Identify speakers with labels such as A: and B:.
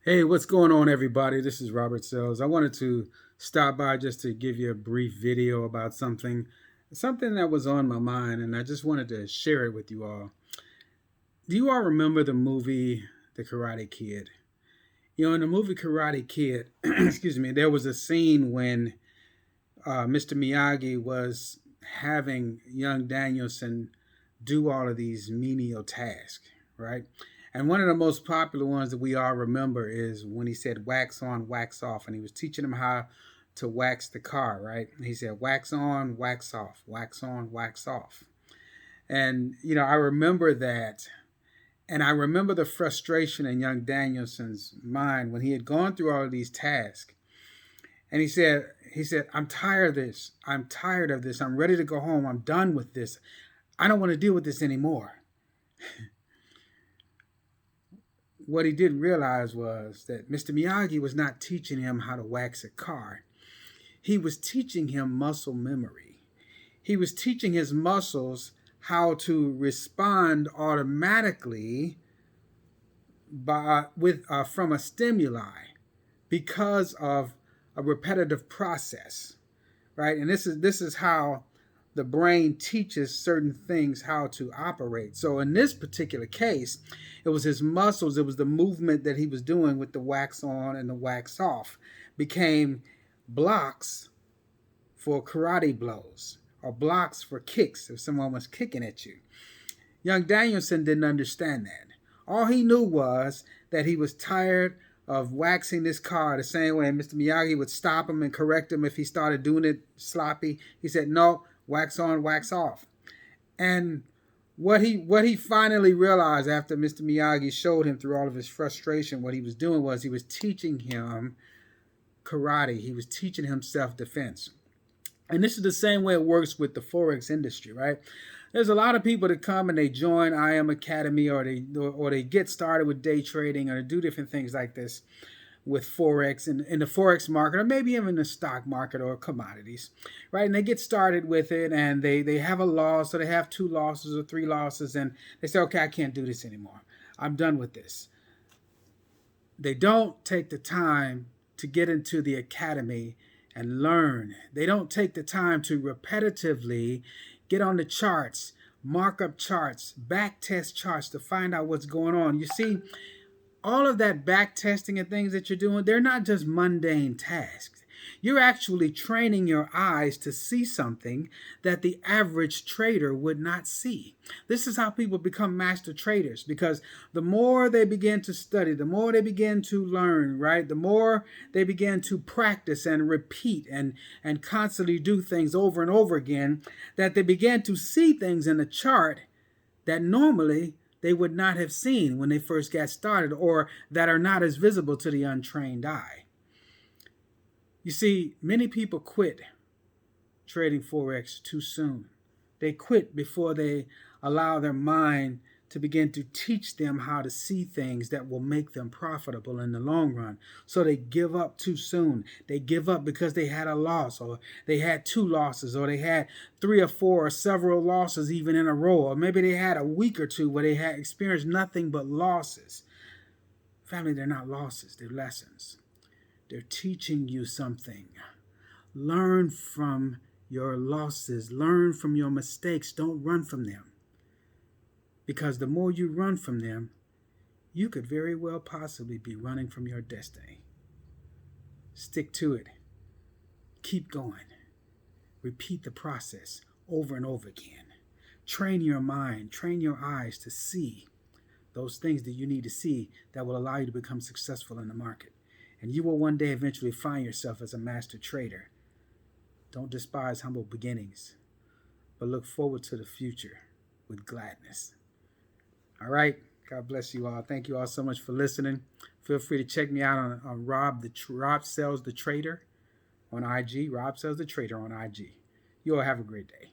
A: Hey, what's going on, everybody? This is Robert Sells. I wanted to stop by just to give you a brief video about something that was on my mind, and I just wanted to share it with you all. Do you all remember the movie The Karate Kid? In the movie Karate Kid, excuse me, there was a scene when Mr. Miyagi was having young Danielson do all of these menial tasks, right? And one of the most popular ones that we all remember is when he said wax on, wax off, and he was teaching him how to wax the car, right? And he said wax on, wax off, wax on, wax off. And, I remember that. And I remember the frustration in young Danielson's mind when he had gone through all of these tasks. And he said, I'm tired of this. I'm tired of this. I'm ready to go home. I'm done with this. I don't want to deal with this anymore. What he didn't realize was that Mr. Miyagi was not teaching him how to wax a car. He was teaching him muscle memory. He was teaching his muscles how to respond automatically from a stimuli because of a repetitive process, right? And this is how the brain teaches certain things how to operate. So in this particular case, it was his muscles, it was the movement that he was doing with the wax on and the wax off became blocks for karate blows or blocks for kicks if someone was kicking at you. Young Danielson didn't understand that. All he knew was that he was tired of waxing this car the same way Mr. Miyagi would stop him and correct him if he started doing it sloppy. He said, no, wax on, wax off. And what he finally realized after Mr. Miyagi showed him through all of his frustration, what he was doing was he was teaching him karate. He was teaching him self-defense. And this is the same way it works with the Forex industry, right? There's a lot of people that come and they join IM Academy or they get started with day trading or do different things like this with Forex and in the Forex market or maybe even the stock market or commodities, right? And they get started with it and they have a loss or they have 2 losses or 3 losses and they say, okay, I can't do this anymore. I'm done with this. They don't take the time to get into the academy and learn. They don't take the time to repetitively get on the charts, mark up charts, back test charts to find out what's going on. You see, all of that back testing and things that you're doing, they're not just mundane tasks. You're actually training your eyes to see something that the average trader would not see. This is how people become master traders, because the more they begin to study, the more they begin to learn, right? The more they begin to practice and repeat and constantly do things over and over again, that they begin to see things in the chart that normally they would not have seen when they first got started or that are not as visible to the untrained eye. You see, many people quit trading Forex too soon. They quit before they allow their mind to begin to teach them how to see things that will make them profitable in the long run. So they give up too soon. They give up because they had a loss, or they had 2 losses, or they had 3 or 4 or several losses even in a row, or maybe they had a week or 2 where they had experienced nothing but losses. Family, they're not losses, they're lessons. They're teaching you something. Learn from your losses. Learn from your mistakes. Don't run from them. Because the more you run from them, you could very well possibly be running from your destiny. Stick to it. Keep going. Repeat the process over and over again. Train your mind, train your eyes to see those things that you need to see that will allow you to become successful in the market. And you will one day eventually find yourself as a master trader. Don't despise humble beginnings, but look forward to the future with gladness. All right. God bless you all. Thank you all so much for listening. Feel free to check me out on Rob Sells the Trader on IG. Rob Sells the Trader on IG. You all have a great day.